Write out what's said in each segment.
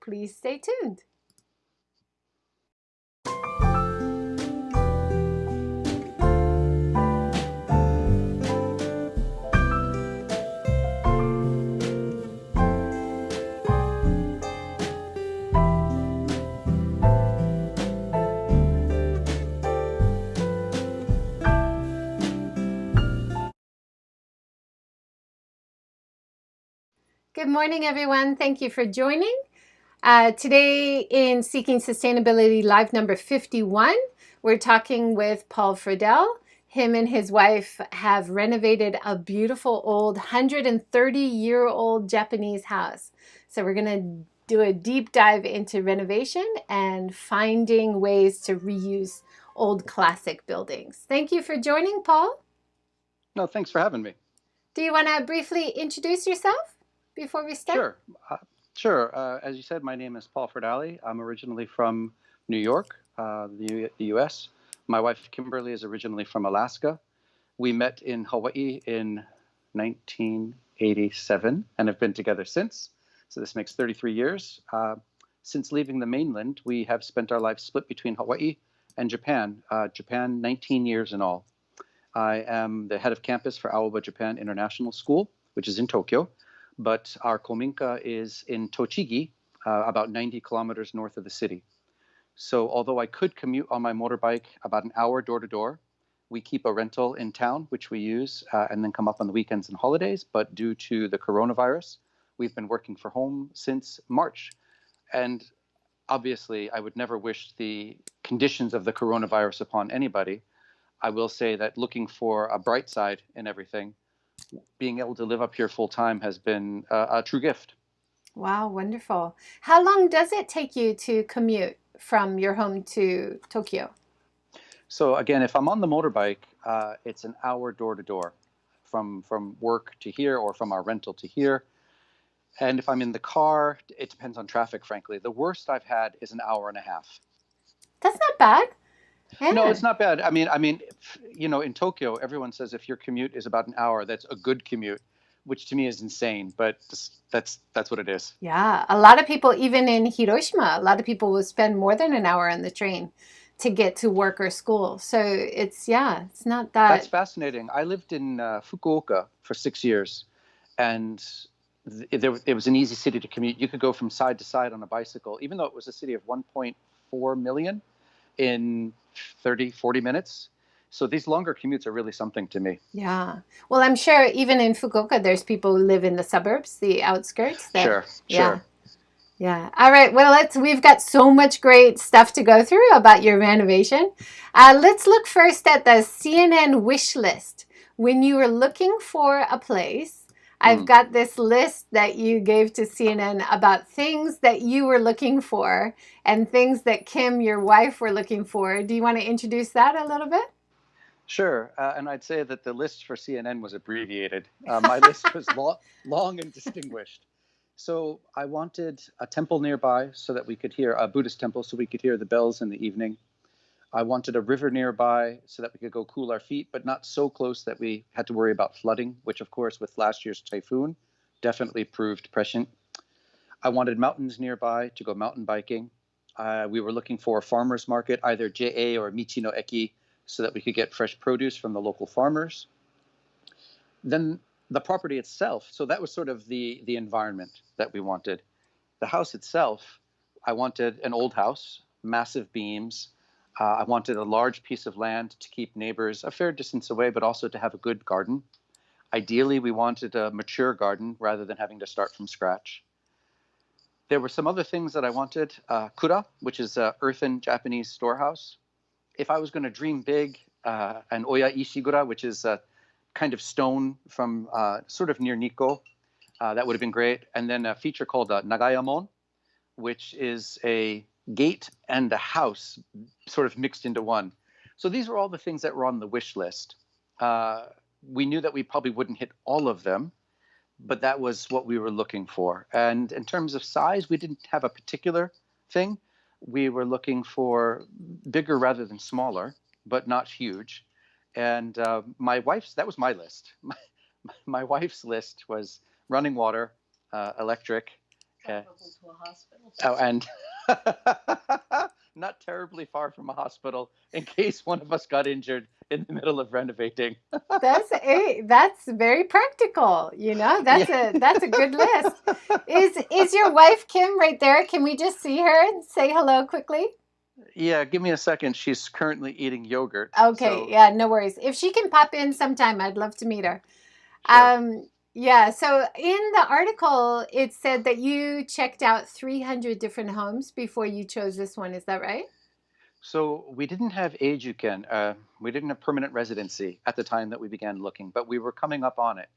Please stay tuned. Good morning, everyone. Thank you for joining. Today in Seeking Sustainability Live number 51, we're talking with Paul Fradale. Him and his wife have renovated a beautiful old 130-year-old Japanese house. So we're going to do a deep dive into renovation and finding ways to reuse old classic buildings. Thank you for joining, Paul. No, thanks for having me. Do you want to briefly introduce yourself before we start? Sure. As you said, my name is Paul Fradale. I'm originally from New York, the U.S. My wife, Kimberly, is originally from Alaska. We met in Hawaii in 1987 and have been together since. So this makes 33 years. Since leaving the mainland, we have spent our lives split between Hawaii and Japan. Japan, 19 years in all. I am the head of campus for Aoba Japan International School, which is in Tokyo. But our KOMINKA is in Tochigi, about 90 kilometers north of the city. So although I could commute on my motorbike about an hour door to door, we keep a rental in town, which we use, and then come up on the weekends and holidays. But due to the coronavirus, we've been working from home since March. And obviously, I would never wish the conditions of the coronavirus upon anybody. I will say that looking for a bright side in everything, being able to live up here full time has been a true gift. Wow, wonderful. How long does it take you to commute from your home to Tokyo? So again, if I'm on the motorbike, it's an hour door to door from work to here or from our rental to here. And if I'm in the car, it depends on traffic, frankly. The worst I've had is an hour and a half. That's not bad. Yeah. No, it's not bad. I mean, you know, in Tokyo, everyone says if your commute is about an hour, that's a good commute, which to me is insane, but that's what it is. Yeah, a lot of people, even in Hiroshima, a lot of people will spend more than an hour on the train to get to work or school. So it's not that. That's fascinating. I lived in Fukuoka for 6 years, and it was an easy city to commute. You could go from side to side on a bicycle, even though it was a city of 1.4 million in 30, 40 minutes. So these longer commutes are really something to me. Yeah. Well, I'm sure even in Fukuoka, there's people who live in the suburbs, the outskirts. Sure. Yeah. All right. Well, we've got so much great stuff to go through about your renovation. Let's look first at the CNN wish list. When you were looking for a place, I've got this list that you gave to CNN about things that you were looking for and things that Kim, your wife, were looking for. Do you want to introduce that a little bit? Sure. And I'd say that the list for CNN was abbreviated. My list was long and distinguished. So I wanted a temple nearby so that we could hear a Buddhist temple so we could hear the bells in the evening. I wanted a river nearby so that we could go cool our feet, but not so close that we had to worry about flooding, which, of course, with last year's typhoon, definitely proved prescient. I wanted mountains nearby to go mountain biking. We were looking for a farmer's market, either JA or Michi no Eki, so that we could get fresh produce from the local farmers. Then the property itself, so that was sort of the environment that we wanted. The house itself, I wanted an old house, massive beams. I wanted a large piece of land to keep neighbors a fair distance away, but also to have a good garden. Ideally, we wanted a mature garden rather than having to start from scratch. There were some other things that I wanted. KURA, which is an earthen Japanese storehouse. If I was going to dream big, an Oya Ishigura, which is a kind of stone from sort of near Nikko, that would have been great. And then a feature called Nagayamon, which is a gate and a house sort of mixed into one. So these were all the things that were on the wish list. We knew that we probably wouldn't hit all of them, but that was what we were looking for. And in terms of size, we didn't have a particular thing. We were looking for bigger rather than smaller, but not huge. And that was my list. My wife's list was running water, electric, Okay. Oh, and not terribly far from a hospital in case one of us got injured in the middle of renovating. That's very practical. You know, Yeah. that's a good list. Is your wife Kim right there? Can we just see her and say hello quickly? Yeah, give me a second. She's currently eating yogurt. Okay, So, yeah, no worries. If she can pop in sometime, I'd love to meet her. sure. Yeah, so in the article, it said that you checked out 300 different homes before you chose this one. Is that right? So we didn't have Eijuken. We didn't have permanent residency at the time that we began looking, but we were coming up on it.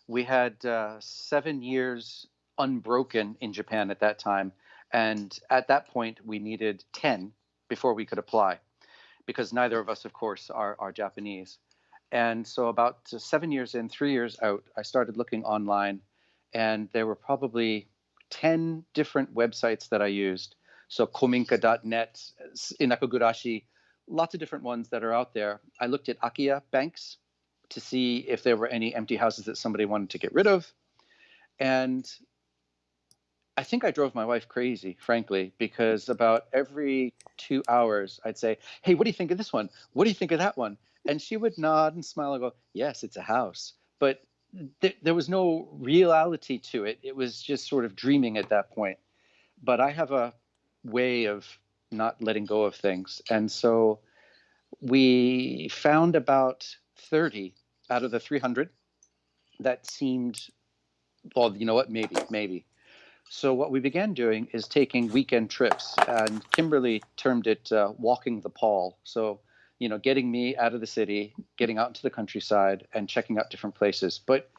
We had 7 years unbroken in Japan at that time. And at that point, we needed 10 before we could apply, because neither of us, of course, are Japanese. And so about 7 years in, 3 years out, I started looking online, and there were probably 10 different websites that I used. So kominka.net, Inakagurashi, lots of different ones that are out there. I looked at Akiya banks to see if there were any empty houses that somebody wanted to get rid of. And I think I drove my wife crazy, frankly, because about every 2 hours, I'd say, "Hey, what do you think of this one? What do you think of that one?" And she would nod and smile and go, "Yes, it's a house." But there was no reality to it. It was just sort of dreaming at that point. But I have a way of not letting go of things. And so we found about 30 out of the 300 that seemed, well, you know what, maybe. So what we began doing is taking weekend trips, and Kimberly termed it walking the pall. So, getting me out of the city, getting out into the countryside, and checking out different places. But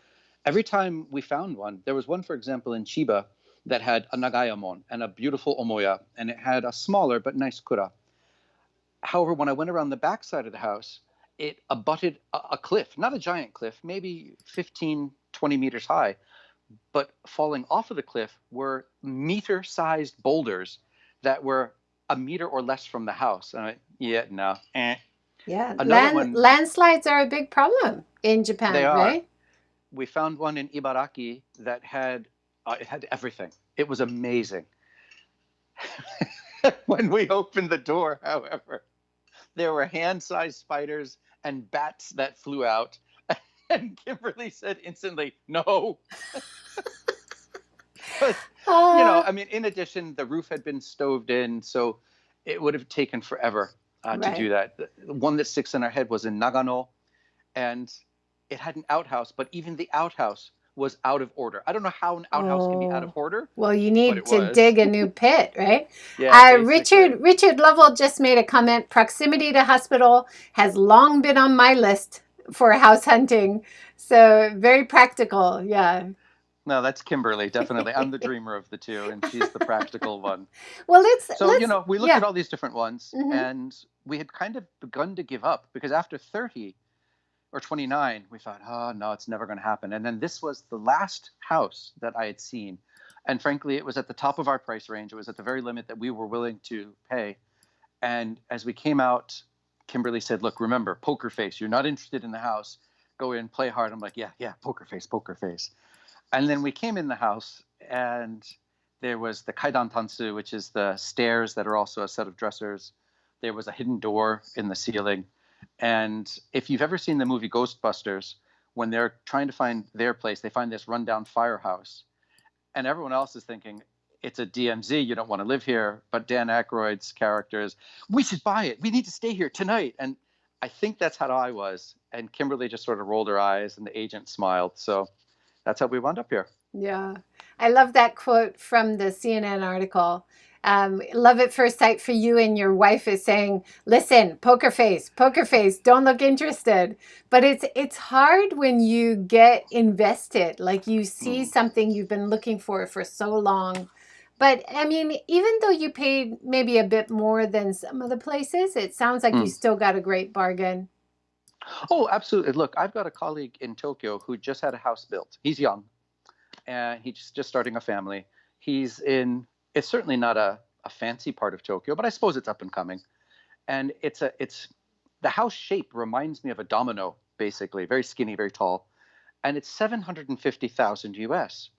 every time we found one, there was one, for example, in Chiba that had a nagayamon and a beautiful omoya, and it had a smaller but nice kura. However, when I went around the backside of the house, it abutted a cliff, not a giant cliff, maybe 15, 20 meters high, but falling off of the cliff were meter-sized boulders that were a meter or less from the house. And yeah, no. Yeah, Another one, landslides are a big problem in they Japan, are. right? We found one in Ibaraki that had it had everything. It was amazing. When we opened the door, however, there were hand-sized spiders and bats that flew out. And Kimberly said instantly, "No." But, Uh, I mean, in addition, the roof had been stoved in, so it would have taken forever to do right. that. The one that sticks in our head was in Nagano, and it had an outhouse, but even the outhouse was out of order. I don't know how an outhouse can be out of Oh, order, well, you but need it to was. dig a new pit, right? Yeah, basically. Richard Lovell just made a comment. Proximity to hospital has long been on my list for house hunting. So very practical. Yeah. No, that's Kimberly, definitely. I'm the dreamer of the two, and she's the practical one. Well, So, let's we looked at yeah. all these different ones, Hmm. and we had kind of begun to give up because after 30 or 29, we thought, oh, no, it's never going to happen. And then this was the last house that I had seen. And frankly, it was at the top of our price range. It was at the very limit that we were willing to pay. And as we came out, Kimberly said, "Look, remember, poker face. You're not interested in the house. Go in, play hard." I'm like, yeah, poker face, poker face. And then we came in the house, and there was the kaidan tansu, which is the stairs that are also a set of dressers. There was a hidden door in the ceiling. And if you've ever seen the movie Ghostbusters, when they're trying to find their place, they find this rundown firehouse. And everyone else is thinking, it's a DMZ, you don't want to live here. But Dan Aykroyd's character is, "We should buy it. We need to stay here tonight." And I think that's how I was. And Kimberly just sort of rolled her eyes, and the agent smiled. So that's how we wound up here. Yeah. I love that quote from the CNN article. Love at first sight for you, and your wife is saying, "Listen, poker face, don't look interested." But it's hard when you get invested, like you see Mm, something you've been looking for so long. But I mean, even though you paid maybe a bit more than some of the places, it sounds like you mm. still got a great bargain. Oh, absolutely. Look, I've got a colleague in Tokyo who just had a house built. He's young, and he's just starting a family. He's in, it's certainly not a fancy part of Tokyo, but I suppose it's up and coming. And the house shape reminds me of a domino, basically, very skinny, very tall. And it's 750,000 US.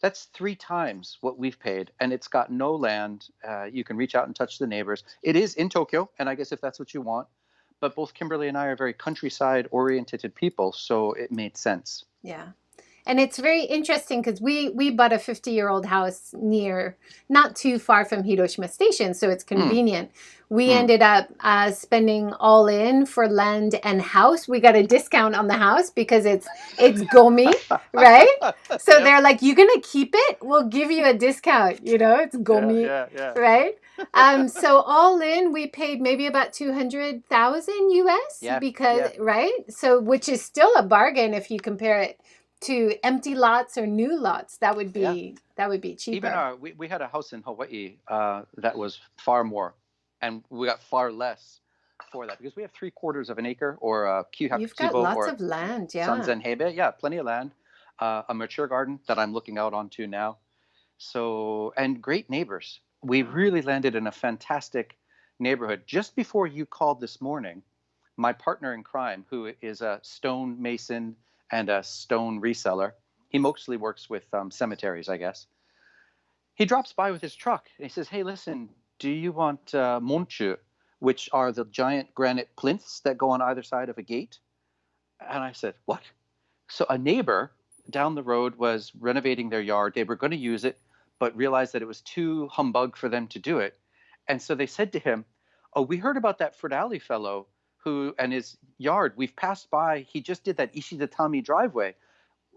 That's 3 times what we've paid, and it's got no land. You can reach out and touch the neighbors. It is in Tokyo, and I guess if that's what you want, but both Kimberly and I are very countryside-oriented people, so it made sense. Yeah. And it's very interesting because we bought a 50-year-old house near, not too far from Hiroshima Station, so it's Mm, convenient. We mm. ended up spending all in for land and house. We got a discount on the house because it's gomi, right? So Yep. they're like, "You're gonna keep it? We'll give you a discount." You know, it's Yeah, gomi, yeah, yeah. right? So all in, we paid maybe about 200,000 US Yeah, because, yeah, right? So which is still a bargain if you compare it to empty lots or new lots. yeah. That would be Even cheaper. we had a house in Hawaii that was far more, and we got far less for that because we have 3/4 of an acre or a You've got kihakuchibo lots or of land, yeah. sanzen hebe. Yeah, plenty of land. A mature garden that I'm looking out onto now. So, and great neighbors. We really landed in a fantastic neighborhood. Just before you called this morning, my partner in crime, who is a stone mason and a stone reseller, he mostly works with cemeteries, I guess. He drops by with his truck and he says, "Hey, listen, do you want monchu, which are the giant granite plinths that go on either side of a gate?" And I said, "What?" So a neighbor down the road was renovating their yard. They were going to use it, but realized that it was too humbug for them to do it. And so they said to him, "Oh, we heard about that Fradale fellow who and his yard. We've passed by. He just did that Ishidatami driveway.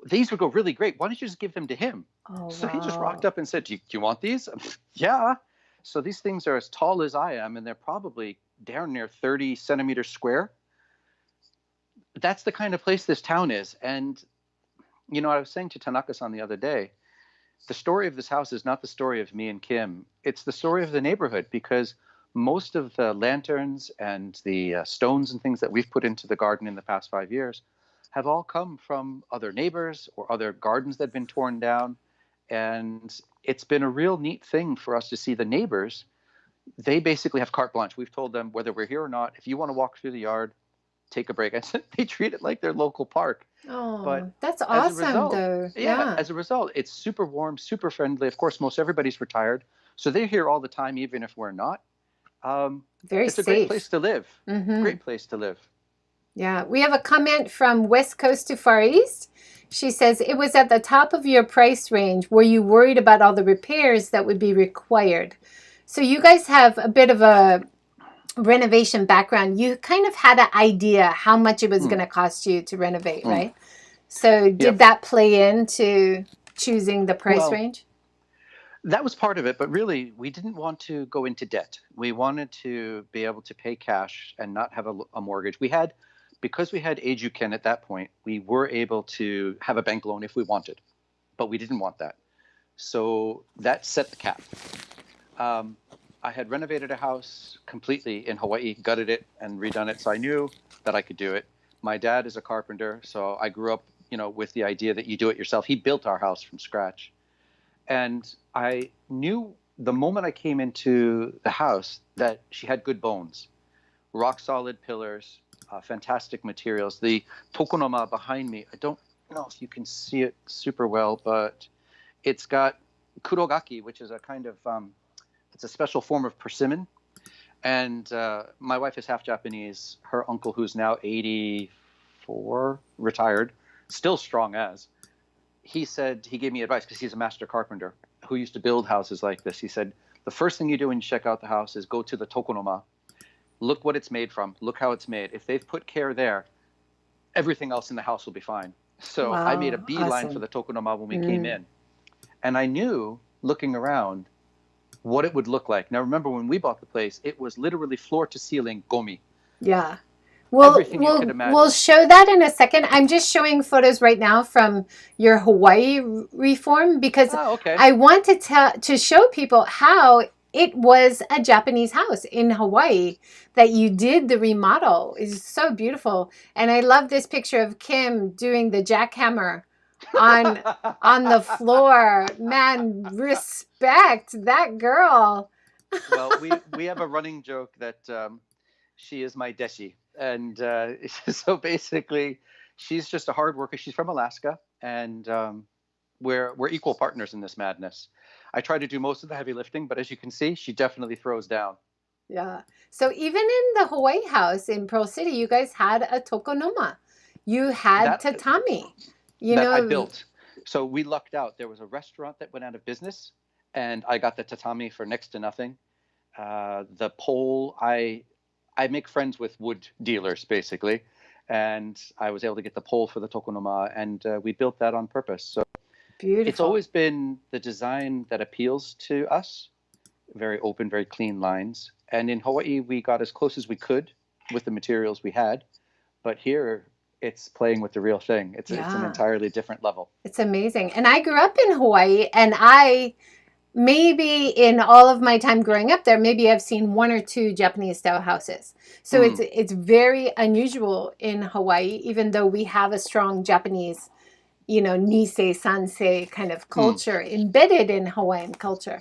These would go really great. Why don't you just give them to him?" Oh, So he just rocked wow. up and said, do you want these?" Yeah. So these things are as tall as I am, and they're probably down near 30 centimeters square. That's the kind of place this town is. And, I was saying to Tanaka-san the other day, the story of this house is not the story of me and Kim. It's the story of the neighborhood because most of the lanterns and the stones and things that we've put into the garden in the past 5 years have all come from other neighbors or other gardens that have been torn down. And it's been a real neat thing for us to see the neighbors. They basically have carte blanche. We've told them whether we're here or not, if you want to walk through the yard, take a break. And they treat it like their local park. But Oh, that's as a awesome result, though. yeah, Yeah. as a result, it's super warm, super friendly. Of course, most everybody's retired, so they're here all the time, even if we're not. Um, Very it's a great safe. place to live. Mm-hmm. Great place to live. Yeah. We have a comment from West Coast to Far East. She says, it was at the top of your price range. Were you worried about all the repairs that would be required? So you guys have a bit of a renovation background. You kind of had an idea how much it was Mm, going to cost you to renovate, mm. right? So did Yep. that play into choosing the price Well, range? that was part of it, but really, we didn't want to go into debt. We wanted to be able to pay cash and not have a mortgage. Because we had Ejuken at that point, we were able to have a bank loan if we wanted, but we didn't want that. So that set the cap. Um, I had renovated a house completely in Hawaii, gutted it and redone it. So I knew that I could do it. My dad is a carpenter, so I grew up, with the idea that you do it yourself. He built our house from scratch. And I knew the moment I came into the house that she had good bones, rock solid pillars, fantastic materials. The tokonoma behind me, I don't know if you can see it super well, but it's got kurogaki, which is a kind of it's a special form of persimmon. And my wife is half Japanese. Her uncle, who's now 84, retired, still strong as. He said, he gave me advice because he's a master carpenter who used to build houses like this. He said, the first thing you do when you check out the house is go to the tokonoma. Look what it's made from. Look how it's made. If they've put care there, everything else in the house will be fine. So I made a Wow, beeline for awesome. the tokonoma when we came Mm, in. And I knew, looking around, what it would look like. Now, remember, when we bought the place, it was literally floor to ceiling gomi. yeah. Everything you could We'll imagine. show that in a second. I'm just showing photos right now from your Hawaii reform because Oh, okay. I want to show people how it was a Japanese house in Hawaii that you did the remodel. It's so beautiful. And I love this picture of Kim doing the jackhammer on on the floor. Man, respect that girl. Well, we have a running joke that she is my deshi, and so basically, she's just a hard worker. She's from Alaska, and we're equal partners in this madness. I try to do most of the heavy lifting, but as you can see, she definitely throws down. Yeah. So even in the Hawaii house in Pearl City, you guys had a tokonoma. You had That tatami. You that I know, built. So we lucked out. There was a restaurant that went out of business, and I got the tatami for next to nothing. The pole, I make friends with wood dealers basically, and I was able to get the pole for the tokonoma, and we built that on purpose. So it's beautiful. always been the design that appeals to us. Very open, very clean lines. And in Hawaii, we got as close as we could with the materials we had. But here, it's playing with the real thing. It's an Yeah. entirely different level. It's amazing. And I grew up in Hawaii, and I maybe in all of my time growing up there, maybe I've seen one or two Japanese style houses. So it's very unusual in Hawaii, even though we have a strong Japanese, Nisei Sansei kind of culture embedded in Hawaiian culture.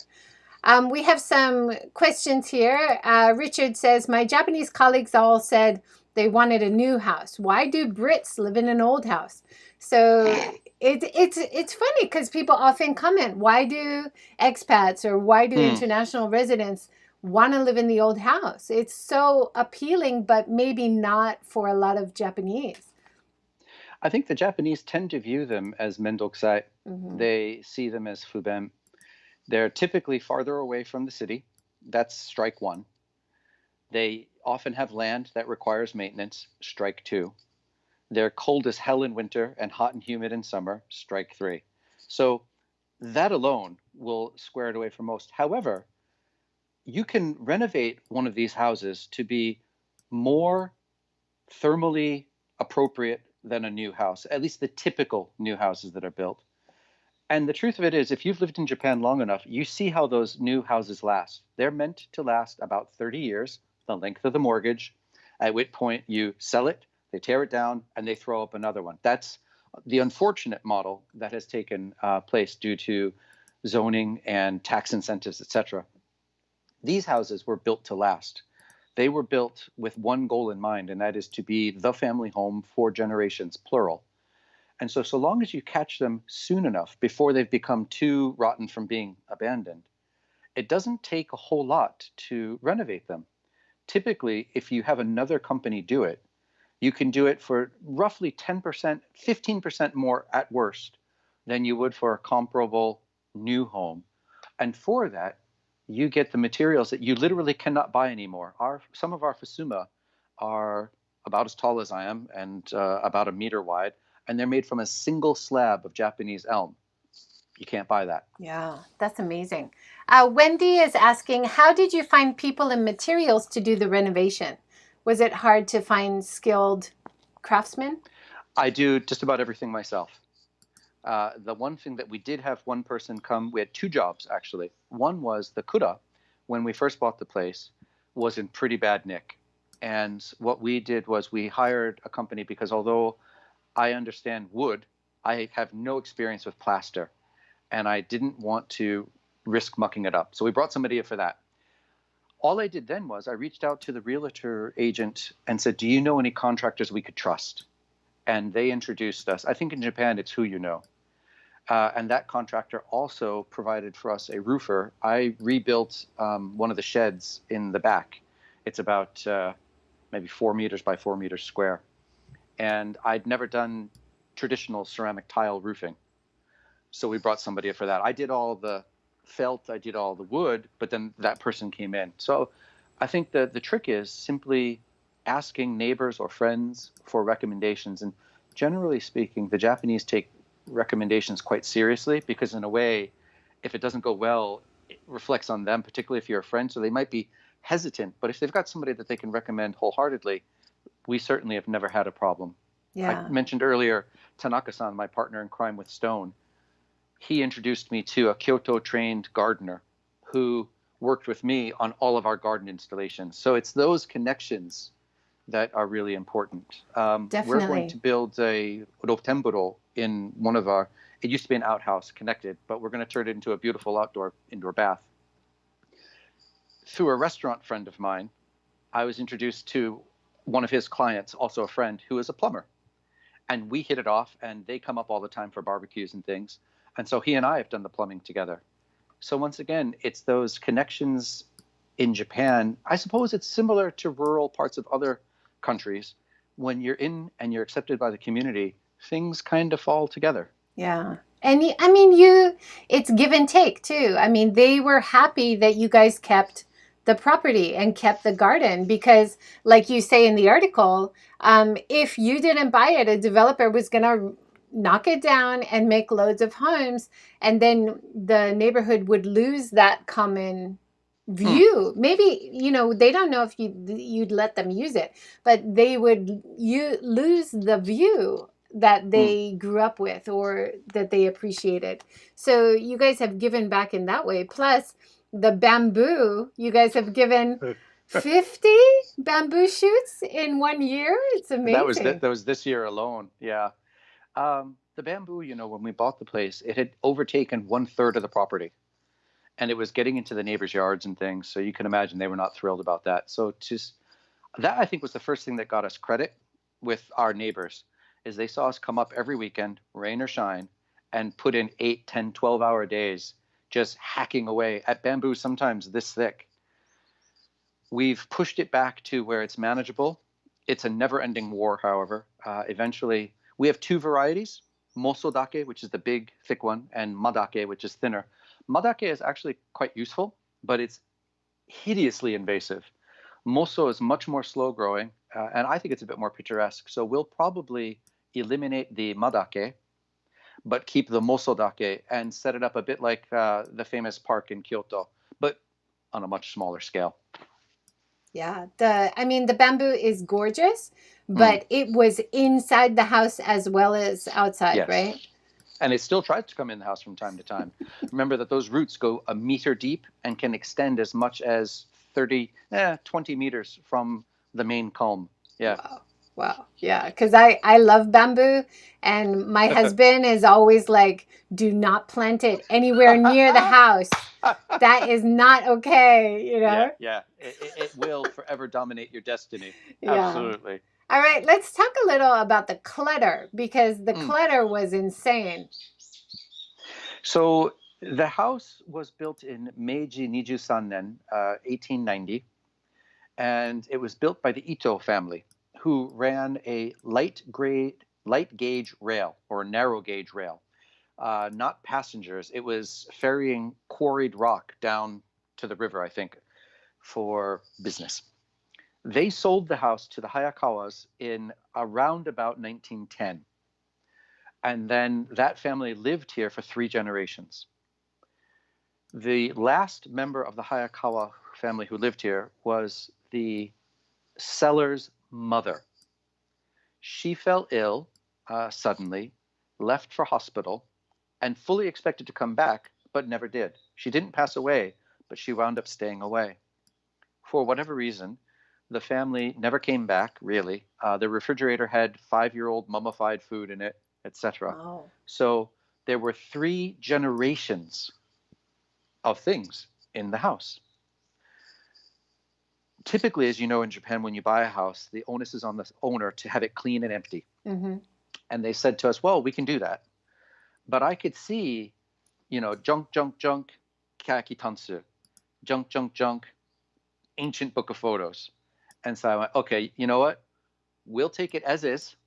We have some questions here. Richard says, my Japanese colleagues all said they wanted a new house. Why do Brits live in an old house? So it's funny because people often comment, why do expats or why do international residents want to live in the old house? It's so appealing, but maybe not for a lot of Japanese. I think the Japanese tend to view them as mendokusai. They see them as fuben. They're typically farther away from the city. That's strike one. They often have land that requires maintenance. Strike two. They're cold as hell in winter and hot and humid in summer. Strike three. So that alone will square it away for most. However, you can renovate one of these houses to be more thermally appropriate than a new house, at least the typical new houses that are built. And the truth of it is, if you've lived in Japan long enough, you see how those new houses last. They're meant to last about 30 years, the length of the mortgage, at which point you sell it, they tear it down, and they throw up another one. That's the unfortunate model that has taken place due to zoning and tax incentives, etc. These houses were built to last. They were built with one goal in mind, and that is to be the family home for generations, plural. And so long as you catch them soon enough before they've become too rotten from being abandoned, it doesn't take a whole lot to renovate them. Typically, if you have another company do it, you can do it for roughly 10%, 15% more at worst than you would for a comparable new home. And for that, you get the materials that you literally cannot buy anymore. Some of our fusuma are about as tall as I am and about a meter wide, and they're made from a single slab of Japanese elm. You can't buy that. Yeah, that's amazing. Wendy is asking, how did you find people and materials to do the renovation? Was it hard to find skilled craftsmen? I do just about everything myself. The one thing that we did have one person come, we had two jobs actually. One was the KURA, when we first bought the place, was in pretty bad nick. And what we did was we hired a company because although I understand wood, I have no experience with plaster. And I didn't want to risk mucking it up. So we brought somebody in for that. All I did then was I reached out to the realtor agent and said, do you know any contractors we could trust? And they introduced us. I think in Japan, it's who you know. And that contractor also provided for us a roofer. I rebuilt one of the sheds in the back. It's about maybe 4 meters by 4 meters square. And I'd never done traditional ceramic tile roofing. So we brought somebody for that. I did all the felt, I did all the wood, but then that person came in. So I think the trick is simply asking neighbors or friends for recommendations. And generally speaking, the Japanese take recommendations quite seriously because in a way, if it doesn't go well, it reflects on them, particularly if you're a friend. So they might be hesitant, but if they've got somebody that they can recommend wholeheartedly, we certainly have never had a problem. Yeah. I mentioned earlier, Tanaka-san, my partner in crime with stone, he introduced me to a Kyoto-trained gardener who worked with me on all of our garden installations. So it's those connections that are really important. Definitely. We're going to build a rotemburo in one of our, it used to be an outhouse connected, but we're going to turn it into a beautiful indoor bath. Through a restaurant friend of mine, I was introduced to one of his clients, also a friend, who is a plumber. And we hit it off, and they come up all the time for barbecues and things. And so he and I have done the plumbing together. So once again, it's those connections in Japan. I suppose it's similar to rural parts of other countries. When you're in and you're accepted by the community, things kind of fall together. Yeah. And it's give and take too. I mean, they were happy that you guys kept the property and kept the garden because, like you say in the article, if you didn't buy it, a developer was going to knock it down and make loads of homes. And then the neighborhood would lose that common view. Maybe, they don't know if you'd let them use it, but they would lose the view that they grew up with or that they appreciated. So you guys have given back in that way. Plus the bamboo, you guys have given 50 bamboo shoots in 1 year. It's amazing. That was this year alone. Yeah. The bamboo, when we bought the place, it had overtaken 1/3 of the property. And it was getting into the neighbors' yards and things. So you can imagine they were not thrilled about that. So that, I think, was the first thing that got us credit with our neighbors, is they saw us come up every weekend, rain or shine, and put in 8, 10, 12-hour days just hacking away at bamboo, sometimes this thick. We've pushed it back to where it's manageable. It's a never-ending war, however. Eventually, we have 2 varieties, mosodake, which is the big, thick one, and madake, which is thinner. Madake is actually quite useful, but it's hideously invasive. Moso is much more slow growing, and I think it's a bit more picturesque. So we'll probably eliminate the madake, but keep the mosodake and set it up a bit like the famous park in Kyoto, but on a much smaller scale. Yeah, the bamboo is gorgeous, but it was inside the house as well as outside, yes. Right? And it still tries to come in the house from time to time. Remember that those roots go a meter deep and can extend as much as 20 meters from the main culm. Yeah. Wow. Yeah. Because I love bamboo, and my husband is always like, do not plant it anywhere near the house. That is not okay, Yeah. It will forever dominate your destiny. Yeah. Absolutely. All right, let's talk a little about the clutter, because the clutter was insane. So the house was built in Meiji Nijusannen, 1890, and it was built by the Ito family, who ran a light gauge rail, or narrow gauge rail, not passengers. It was ferrying quarried rock down to the river, I think, for business. They sold the house to the Hayakawas in around about 1910. And then that family lived here for 3 generations. The last member of the Hayakawa family who lived here was the seller's mother. She fell ill suddenly, left for hospital, and fully expected to come back, but never did. She didn't pass away, but she wound up staying away. For whatever reason, the family never came back, really. The refrigerator had 5-year-old mummified food in it, etc. Wow. So there were 3 generations of things in the house. Typically, as you know, in Japan, when you buy a house, the onus is on the owner to have it clean and empty. Mm-hmm. And they said to us, well, we can do that. But I could see, junk, kaki tansu, junk, ancient book of photos. And so I went, okay, you know what? We'll take it as is.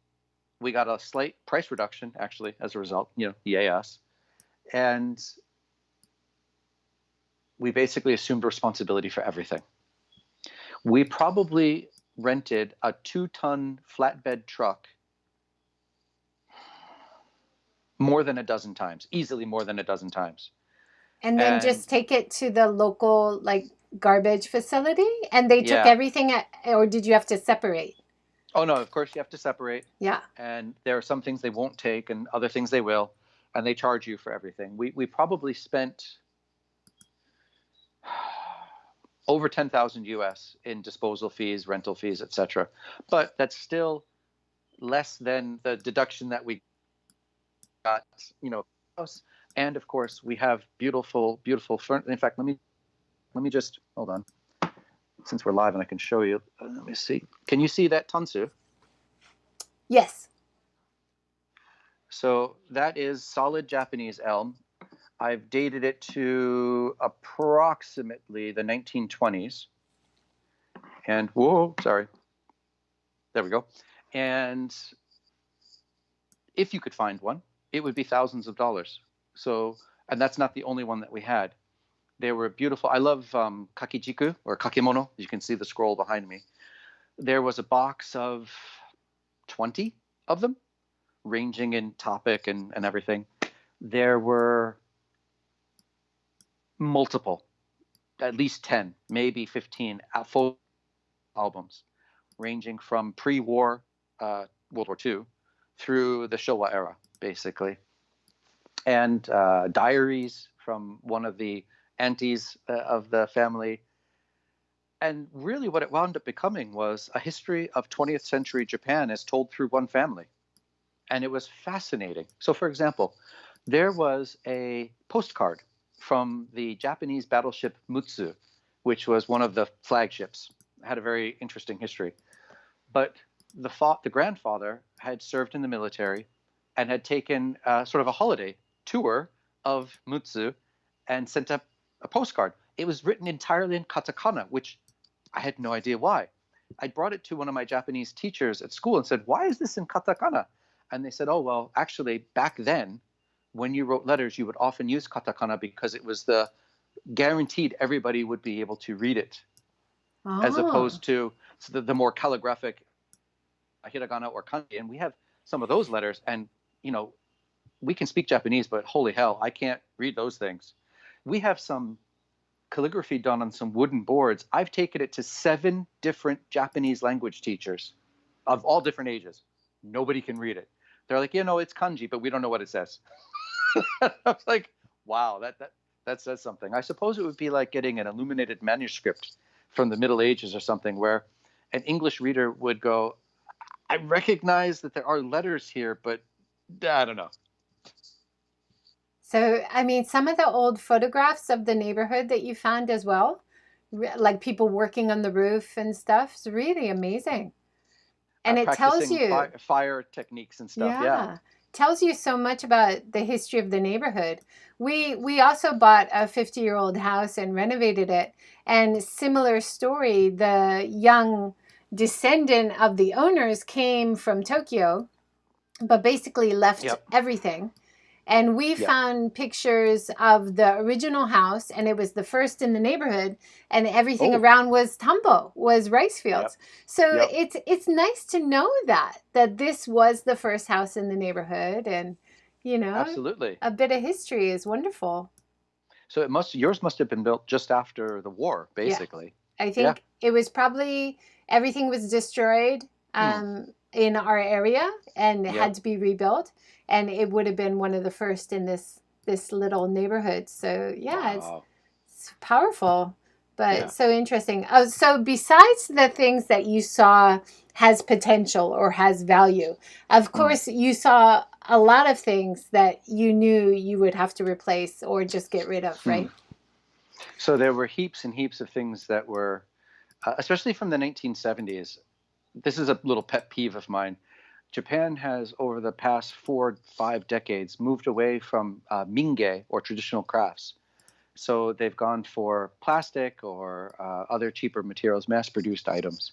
We got a slight price reduction, actually, as a result, yay us. And we basically assumed responsibility for everything. We probably rented a 2-ton flatbed truck more than a dozen times, easily more than a dozen times. And then just take it to the local, garbage facility, and they took everything or did you have to separate? Oh, no, of course you have to separate. Yeah. And there are some things they won't take and other things they will, and they charge you for everything. We probably spent over 10,000 US in disposal fees, rental fees, etc. But that's still less than the deduction that we got, house. And of course, we have beautiful furniture. In fact, let me just hold on. Since we're live and I can show you, let me see. Can you see that tansu? Yes. So that is solid Japanese elm. I've dated it to approximately the 1920s. And whoa, sorry. There we go. And if you could find one, it would be thousands of dollars. So, and that's not the only one that we had. They were beautiful. I love kakijiku or kakemono. You can see the scroll behind me. There was a box of 20 of them, ranging in topic and everything. There were multiple, at least 10, maybe 15 photo albums, ranging from pre-war World War II through the Showa era, basically. And diaries from one of the aunties of the family. And really what it wound up becoming was a history of 20th century Japan as told through one family. And it was fascinating. So, for example, there was a postcard from the Japanese battleship Mutsu, which was one of the flagships. It had a very interesting history. But the grandfather had served in the military and had taken sort of a holiday tour of Mutsu and sent up a postcard. It was written entirely in katakana, which I had no idea why. I brought it to one of my Japanese teachers at school and said, "Why is this in katakana?" And they said, "Oh, well, actually, back then, when you wrote letters, you would often use katakana because it was the guaranteed everybody would be able to read it, as opposed to the more calligraphic hiragana or kanji." And we have some of those letters, and we can speak Japanese, but holy hell, I can't read those things. We have some calligraphy done on some wooden boards. I've taken it to 7 different Japanese language teachers of all different ages. Nobody can read it. They're like, it's kanji, but we don't know what it says. I was like, wow, that says something. I suppose it would be like getting an illuminated manuscript from the Middle Ages or something, where an English reader would go, "I recognize that there are letters here, but I don't know." So, I mean, some of the old photographs of the neighborhood that you found as well, like people working on the roof and stuff, is really amazing. And it tells Practicing you, fire techniques and stuff. Yeah. tells you so much about the history of the neighborhood. We also bought a 50-year-old house and renovated it. And similar story, the young descendant of the owners came from Tokyo, but basically left Yep. everything. And we found pictures of the original house, and it was the first in the neighborhood, and everything around was tambo, was rice fields. Yep. So it's nice to know that this was the first house in the neighborhood, and Absolutely. a bit of history is wonderful. So yours must have been built just after the war, basically. Yeah. I think it was probably everything was destroyed in our area and it had to be rebuilt. And it would have been one of the first in this little neighborhood. So wow. It's powerful, but so interesting. Oh, so besides the things that you saw has potential or has value, of course, you saw a lot of things that you knew you would have to replace or just get rid of, right? So there were heaps and heaps of things that were, especially from the 1970s. This is a little pet peeve of mine. Japan has, over the past 4-5 decades, moved away from minge, or traditional crafts. So they've gone for plastic or other cheaper materials, mass-produced items.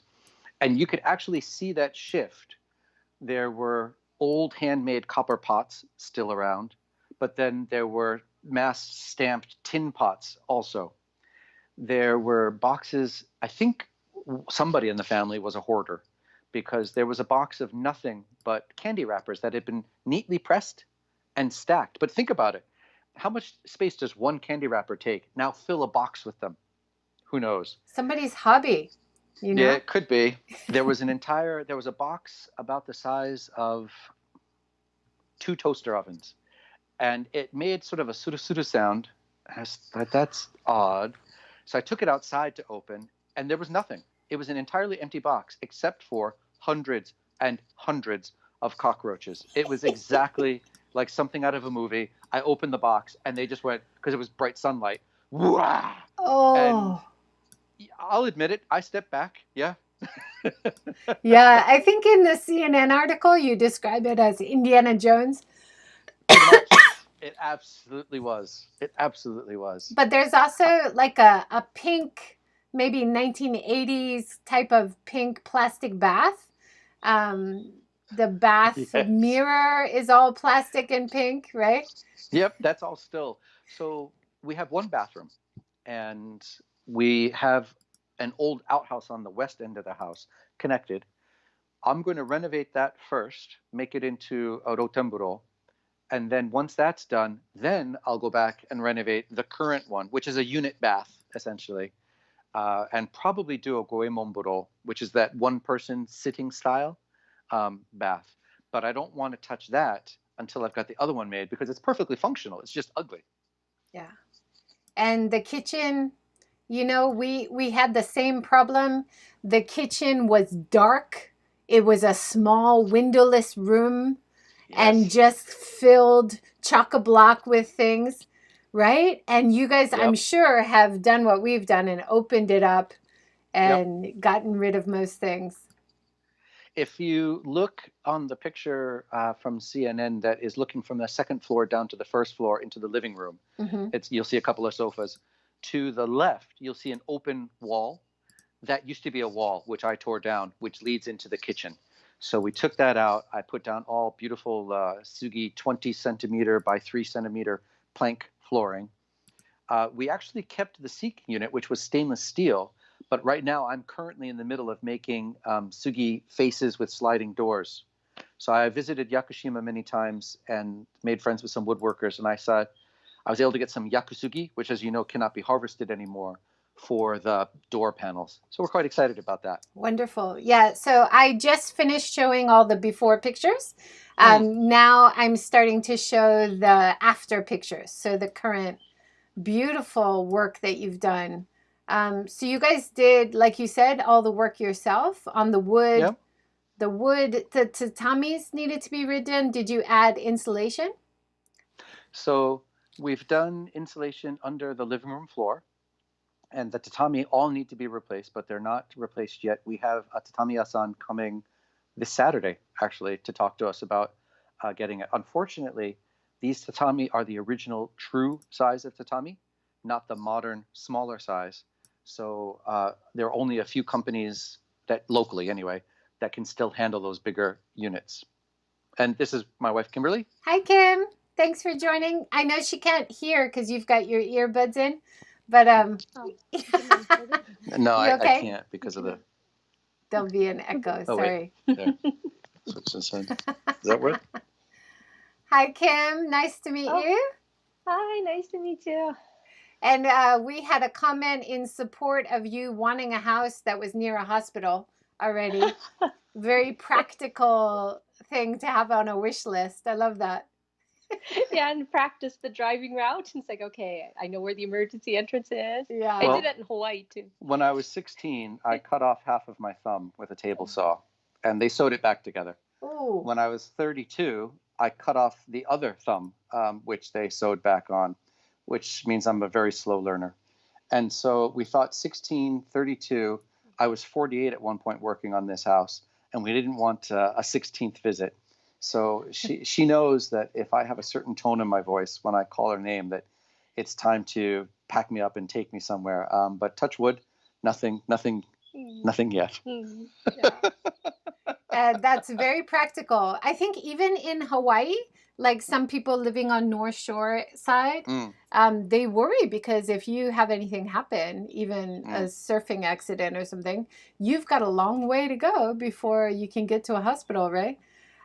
And you could actually see that shift. There were old handmade copper pots still around, but then there were mass-stamped tin pots also. There were boxes. I think somebody in the family was a hoarder, because there was a box of nothing but candy wrappers that had been neatly pressed and stacked. But think about it. How much space does one candy wrapper take? Now fill a box with them. Who knows? Somebody's hobby, Yeah, it could be. There was a box about the size of 2 toaster ovens. And it made sort of a suru-suru sound. I thought, that's odd. So I took it outside to open, and there was nothing. It was an entirely empty box, except for hundreds and hundreds of cockroaches. It was exactly like something out of a movie. I opened the box, and they just went, because it was bright sunlight. Wah! Oh. And I'll admit it, I stepped back. Yeah. Yeah, I think in the CNN article, you describe it as Indiana Jones. Pretty much. It absolutely was. It absolutely was. But there's also like a pink, maybe 1980s type of pink plastic bath. Um, the bath Yes. mirror is all plastic and pink, right? Yep, that's all still. So we have one bathroom, and we have an old outhouse on the west end of the house connected. I'm going to renovate that first, make it into a rotemburo, and then once that's done, then I'll go back and renovate the current one, which is a unit bath essentially, and probably do a goemon-buro, which is that one-person sitting style bath. But I don't want to touch that until I've got the other one made because it's perfectly functional. It's just ugly. Yeah. And the kitchen, we had the same problem. The kitchen was dark. It was a small windowless room and Yes. just filled chock-a-block with things, right? And you guys, I'm Yep. sure, have done what we've done and opened it up Yep. and gotten rid of most things. If you look on the picture from CNN that is looking from the second floor down to the first floor into the living room, Mm-hmm. you'll see a couple of sofas. To the left, you'll see an open wall. That used to be a wall, which I tore down, which leads into the kitchen. So we took that out. I put down all beautiful Sugi 20 centimeter by 3 centimeter plank flooring. We actually kept the Seek unit, which was stainless steel. But right now, I'm currently in the middle of making Sugi faces with sliding doors. So I visited Yakushima many times and made friends with some woodworkers. And I was able to get some Yakusugi, which, as you know, cannot be harvested anymore, for the door panels. So we're quite excited about that. Wonderful. Yeah. So I just finished showing all the before pictures. Mm. Now I'm starting to show the after pictures. So the current beautiful work that you've done. So you guys did, like you said, all the work yourself on the wood. Yep. The tatamis needed to be redone. Did you add insulation? So we've done insulation under the living room floor, and the tatami all need to be replaced, but they're not replaced yet. We have a tatami-asan coming this Saturday, actually, to talk to us about getting it. Unfortunately, these tatami are the original true size of tatami, not the modern smaller size. So there are only a few companies that locally, anyway, that can still handle those bigger units. And this is my wife, Kimberly. Hi, Kim. Thanks for joining. I know she can't hear because you've got your earbuds in, but Oh, No, you I okay? can't because of the. There'll be an echo. Oh, wait. Sorry. There. Switch this on. Does that work? Hi, Kim. Nice to meet Oh. you. Hi, nice to meet you. And we had a comment in support of you wanting a house that was near a hospital already. Very practical thing to have on a wish list. I love that. Yeah, and practice the driving route. It's like, okay, I know where the emergency entrance is. Yeah. I Well, did that in Hawaii too. when I was 16, I cut off half of my thumb with a table saw, and they sewed it back together. Ooh. When I was 32, I cut off the other thumb, which they sewed back on, which means I'm a very slow learner. And so we thought 16, 32. I was 48 at one point working on this house, and we didn't want a 16th visit. So she knows that if I have a certain tone in my voice when I call her name, that it's time to pack me up and take me somewhere. But touch wood, nothing yet. Yeah. That's very practical. I think even in Hawaii, like some people living on North Shore side, they worry because if you have anything happen, even a surfing accident or something, you've got a long way to go before you can get to a hospital, right?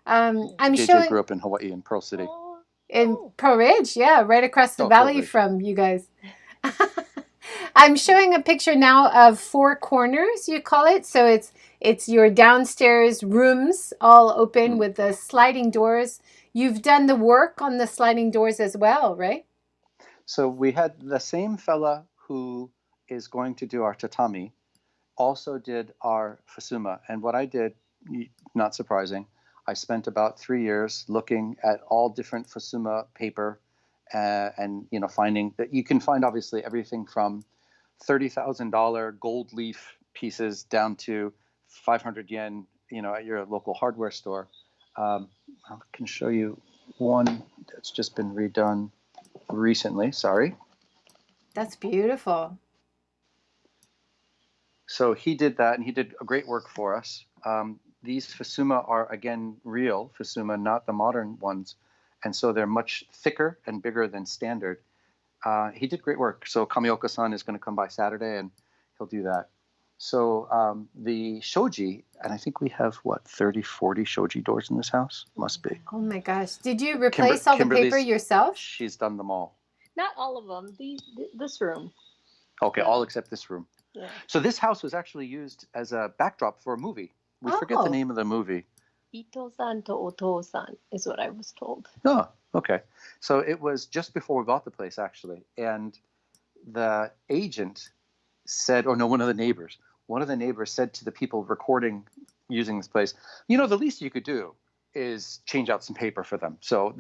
I'm JJ showing grew up in Hawaii, in Pearl City. in Pearl Ridge, yeah, right across the Oh, Pearl valley Ridge. from you guys. I'm showing a picture now of four corners, you call it. So it's your downstairs rooms all open with the sliding doors. You've done the work on the sliding doors as well, right? So we had the same fella who is going to do our tatami also did our fusuma. And what I did, not surprising, I spent about 3 years looking at all different fusuma paper and finding that you can find obviously everything from $30,000 gold leaf pieces down to 500 yen, at your local hardware store. I can show you one that's just been redone recently. Sorry. That's beautiful. So he did that, and he did a great work for us. These Fusuma are, again, real Fusuma, not the modern ones. And so they're much thicker and bigger than standard. He did great work. So Kamioka-san is going to come by Saturday, and he'll do that. So the shoji, and I think we have, 30, 40 shoji doors in this house? Must be. Oh my gosh. Did you replace all the paper yourself? She's done them all. Not all of them. This room. Okay, all except this room. Yeah. So this house was actually used as a backdrop for a movie. We forget the name of the movie. Ito-san to Oto-san is what I was told. Oh, okay. So it was just before we bought the place, actually. And the agent said, or no, one of the neighbors said to the people recording using this place, the least you could do is change out some paper for them. So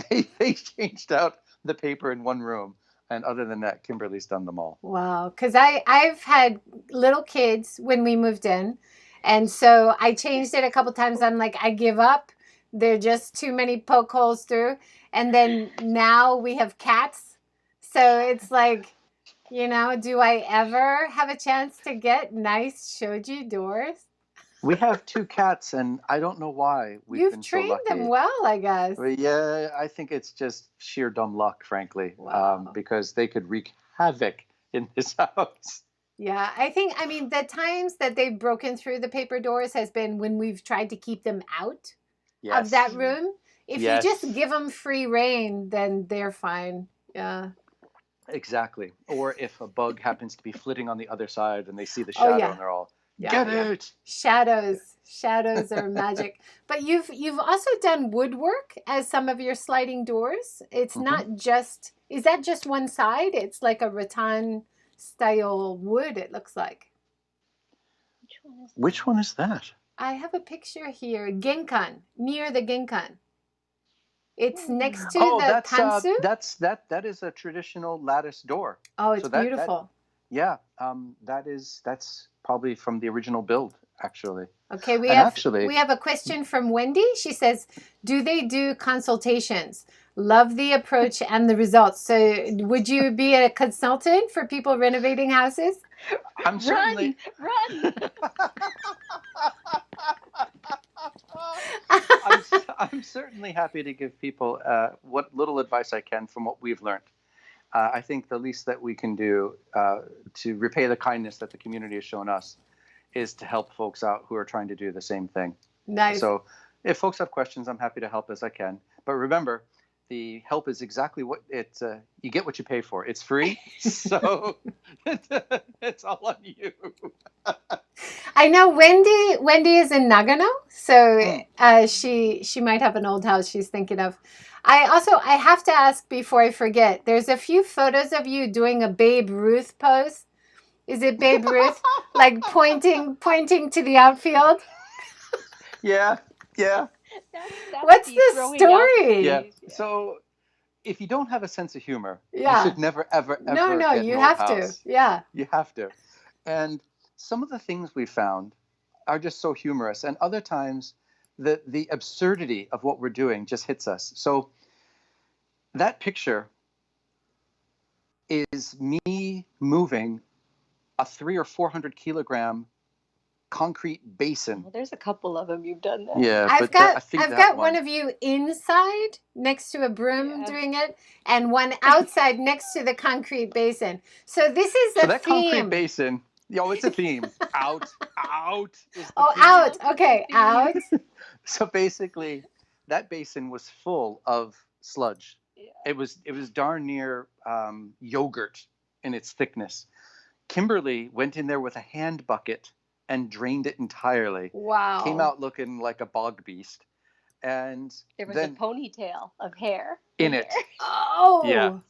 they changed out the paper in one room. And other than that, Kimberly's done them all. Wow. Because I've had little kids when we moved in. And so I changed it a couple times. I'm like, I give up. There are just too many poke holes through. And then now we have cats. So it's like, do I ever have a chance to get nice shoji doors? We have 2 cats, and I don't know why we've been so lucky. You've trained them well, I guess. Yeah, I think it's just sheer dumb luck, frankly, Wow. because they could wreak havoc in this house. Yeah, I mean, the times that they've broken through the paper doors has been when we've tried to keep them out of that room. If you just give them free rein, then they're fine. Yeah. Exactly. Or if a bug happens to be flitting on the other side and they see the shadow and they're all, get it! Shadows are magic. But you've also done woodwork as some of your sliding doors. It's not just, is that just one side? It's like a rattan style wood, it looks like. Which one is that? I have a picture here. Genkan, near the Genkan. It's next to the Tansu. That is a traditional lattice door. Oh, it's beautiful. That's probably from the original build, actually. Okay, we have a question from Wendy. She says, do they do consultations? Love the approach and the results. So would you be a consultant for people renovating houses? I'm certainly... Run! I'm certainly happy to give people what little advice I can from what we've learned. I think the least that we can do to repay the kindness that the community has shown us is to help folks out who are trying to do the same thing. Nice. So if folks have questions, I'm happy to help as I can. But remember, the help is exactly what you get what you pay for. It's free, so it's all on you. I know Wendy is in Nagano, so she might have an old house she's thinking of. I have to ask before I forget. There's a few photos of you doing a Babe Ruth pose. Is it Babe Ruth, like pointing to the outfield? Yeah. What's the story? Yeah. So if you don't have a sense of humor, you should never, ever No, get you an have old house. to. Yeah. You have to. And some of the things we found are just so humorous. And other times, the absurdity of what we're doing just hits us. So that picture is me moving a 300 or 400 kilogram concrete basin. Well, there's a couple of them you've done that. Yeah, I've got one of you inside next to a broom doing it, and one outside next to the concrete basin. So this is a that theme. Concrete basin. It's a theme. Out is the theme. Out. Okay, out. So basically, that basin was full of sludge. Yeah. It was darn near yogurt in its thickness. Kimberly went in there with a hand bucket and drained it entirely. Wow. Came out looking like a bog beast. And there was a ponytail of hair in it. Oh.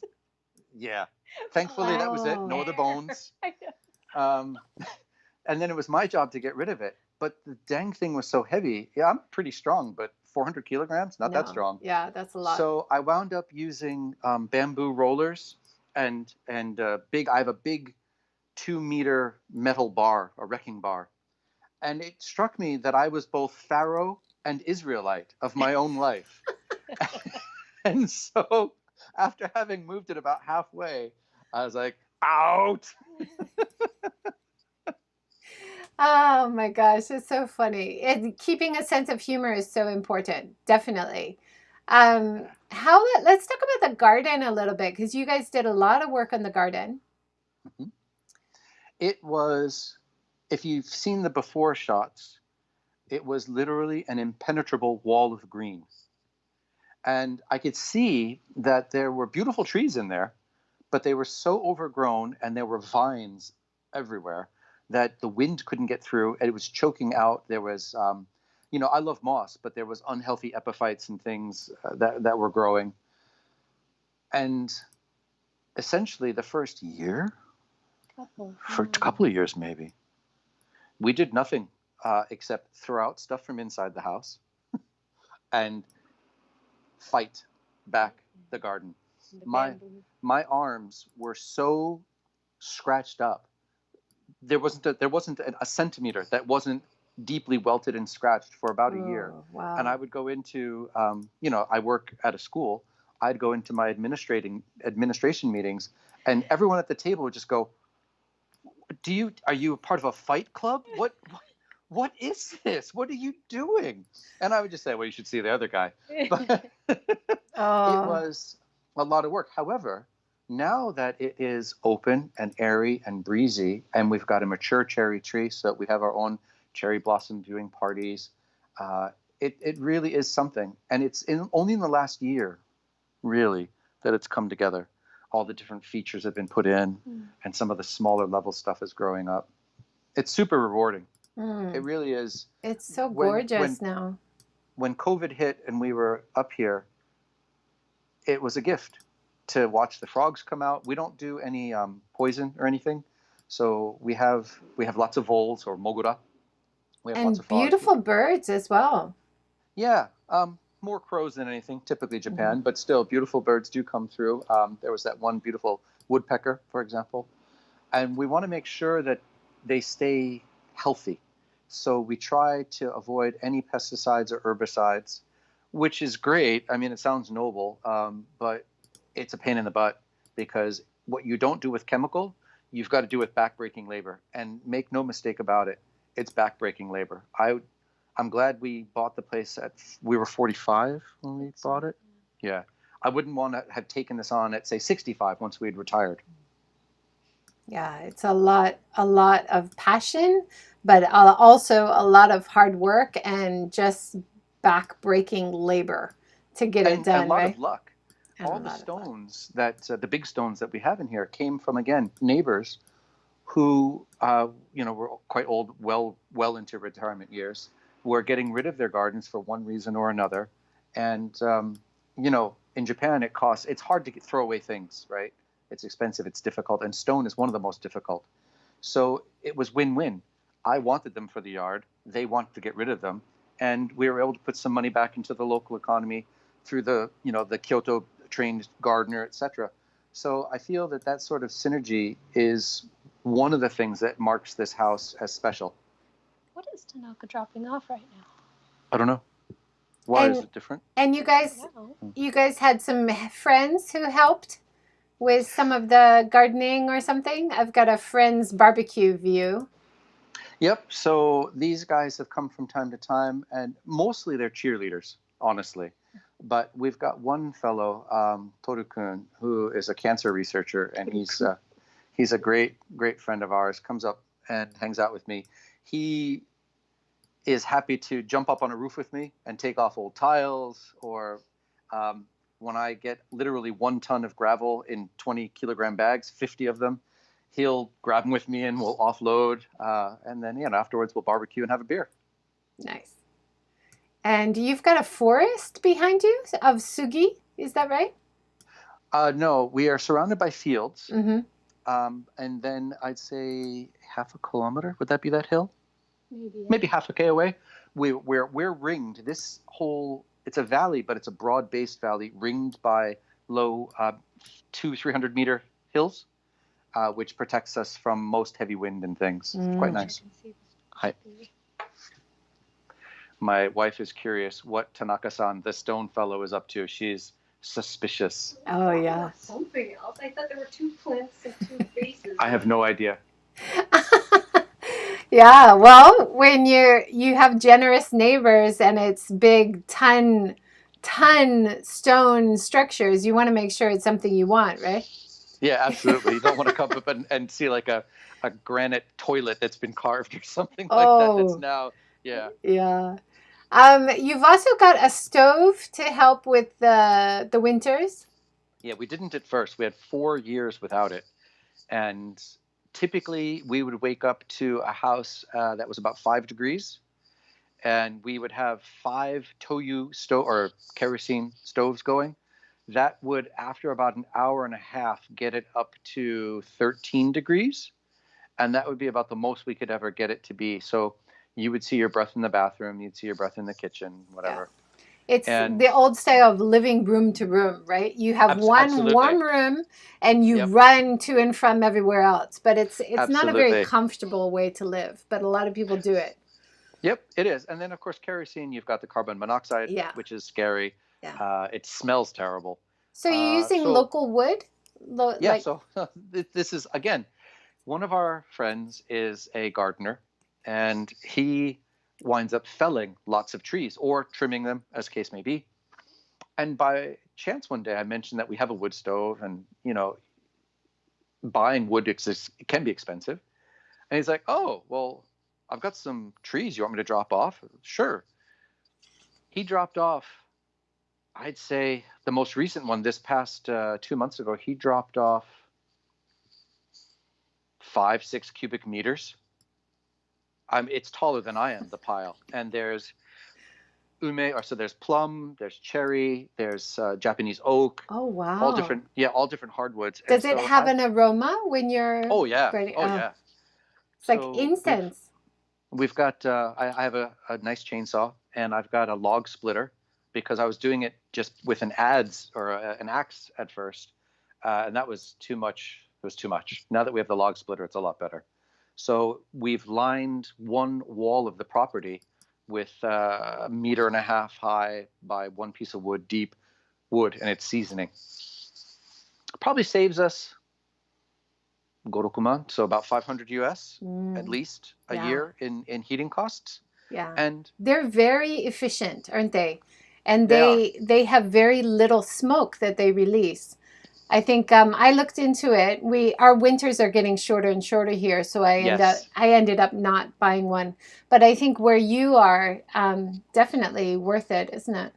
Yeah. Thankfully, that was it. No other bones. I know. And then it was my job to get rid of it. But the dang thing was so heavy. Yeah, I'm pretty strong, but 400 kilograms, not that strong. Yeah, that's a lot. So I wound up using bamboo rollers and I have a big 2-meter metal bar, a wrecking bar. And it struck me that I was both Pharaoh and Israelite of my own life. And so after having moved it about halfway, I was like, out. Oh my gosh, it's so funny. Keeping a sense of humor is so important, definitely. Let's talk about the garden a little bit, because you guys did a lot of work on the garden. Mhm. It was, if you've seen the before shots, it was literally an impenetrable wall of green. And I could see that there were beautiful trees in there, but they were so overgrown and there were vines everywhere that the wind couldn't get through. And it was choking out. There was, I love moss, but there was unhealthy epiphytes and things that were growing. And essentially the first year, for a couple of years maybe, we did nothing except throw out stuff from inside the house and fight back the garden. My arms were so scratched up. There wasn't a centimeter that wasn't deeply welted and scratched for about a year. Wow. And I would go into, I work at a school. I'd go into my administration meetings, and everyone at the table would just go, are you a part of a fight club? What is this? What are you doing? And I would just say, well, you should see the other guy. But it was a lot of work. However, now that it is open and airy and breezy, and we've got a mature cherry tree, so that we have our own cherry blossom viewing parties, it really is something. And it's only in the last year, really, that it's come together. All the different features have been put in, and some of the smaller level stuff is growing up. It's super rewarding. It really is. It's so gorgeous now. When COVID hit and we were up here, it was a gift to watch the frogs come out. We don't do any poison or anything, so we have lots of voles or mogura. We have lots of frogs. Beautiful birds as well. Yeah, more crows than anything. Typically Japan, but still beautiful birds do come through. There was that one beautiful woodpecker, for example, and we want to make sure that they stay healthy. So we try to avoid any pesticides or herbicides, which is great. I mean, it sounds noble, but it's a pain in the butt, because what you don't do with chemical, you've got to do with backbreaking labor. And make no mistake about it, it's backbreaking labor. I'm glad we bought the place we were 45 when we bought it. Yeah. I wouldn't want to have taken this on at, say, 65 once we'd retired. Yeah, it's a lot of passion, but also a lot of hard work and just back-breaking labor to get it done, and a lot right? of luck. All the stones the big stones that we have in here came from, again, neighbors who, were quite old, well into retirement years, were getting rid of their gardens for one reason or another. And, in Japan, it's hard to throw away things, right? It's expensive, it's difficult, and stone is one of the most difficult. So it was win-win. I wanted them for the yard. They wanted to get rid of them. And we were able to put some money back into the local economy through the Kyoto trained gardener, etc. So I feel that sort of synergy is one of the things that marks this house as special. What is Tanaka dropping off right now? I don't know. Why is it different? And you guys had some friends who helped with some of the gardening or something? I've got a friend's barbecue view. Yep. So these guys have come from time to time, and mostly they're cheerleaders, honestly. But we've got one fellow, Toru-kun, who is a cancer researcher, and he's a great friend of ours, comes up and hangs out with me. He is happy to jump up on a roof with me and take off old tiles, or when I get literally 1 ton of gravel in 20 kilogram bags, 50 of them, he'll grab them with me and we'll offload. And then, afterwards we'll barbecue and have a beer. Nice. And you've got a forest behind you of sugi, is that right? No, we are surrounded by fields. Mm-hmm. And then I'd say half a kilometer. Would that be that hill? Maybe half a K away. We're ringed. This whole, it's a valley, but it's a broad-based valley ringed by low 200-300 meter hills, which protects us from most heavy wind and things. Quite nice. Hi. My wife is curious what Tanaka-san, the stone fellow, is up to. She's suspicious. Oh, yeah. Something else. I thought there were 2 plinths and 2 bases. I have no idea. Yeah, well, when you have generous neighbors and it's big ton stone structures, you want to make sure it's something you want, right? Yeah, absolutely. You don't want to come up and see like a granite toilet that's been carved or something like that. That's Oh, now, yeah. yeah. You've also got a stove to help with the winters. Yeah, we didn't at first. We had 4 years without it. And typically we would wake up to a house that was about 5 degrees. And we would have 5 toyu stove or kerosene stoves going. That would, after about an hour and a half, get it up to 13 degrees. And that would be about the most we could ever get it to be. So you would see your breath in the bathroom, you'd see your breath in the kitchen, whatever. It's And the old style of living room to room, right? You have one absolutely. warm room and you Yep. run to and from everywhere else. But it's not a very Absolutely. comfortable way to live, but a lot of people do it. Yep, it is. And then, of course, kerosene, you've got the carbon monoxide, Yeah. which is scary. Yeah. It smells terrible. So you're using local wood? Yeah, so this is, again, one of our friends is a gardener, and he winds up felling lots of trees or trimming them, as case may be. And by chance one day I mentioned that we have a wood stove, and buying wood can be expensive. And he's like, "Oh, well, I've got some trees you want me to drop off?" Sure. He dropped off, I'd say the most recent one this past 2 months ago, he dropped off 5-6 cubic meters. It's taller than I am, the pile. And there's there's plum, there's cherry, there's Japanese oak. Oh, wow. All different hardwoods. Does it have an aroma when you're... Oh, yeah. yeah. It's So like incense. We've got, I have a nice chainsaw, and I've got a log splitter, because I was doing it just with an axe at first. And that was too much. It was too much. Now that we have the log splitter, it's a lot better. So we've lined one wall of the property with 1.5 meters high by 1 piece of wood deep wood, and it's seasoning. Probably saves us $500, so about $500 US at least a year in heating costs. Yeah. And they're very efficient, aren't they? And they have very little smoke that they release. I think I looked into it. Our winters are getting shorter and shorter here, so I ended up not buying one. But I think where you are, definitely worth it, isn't it?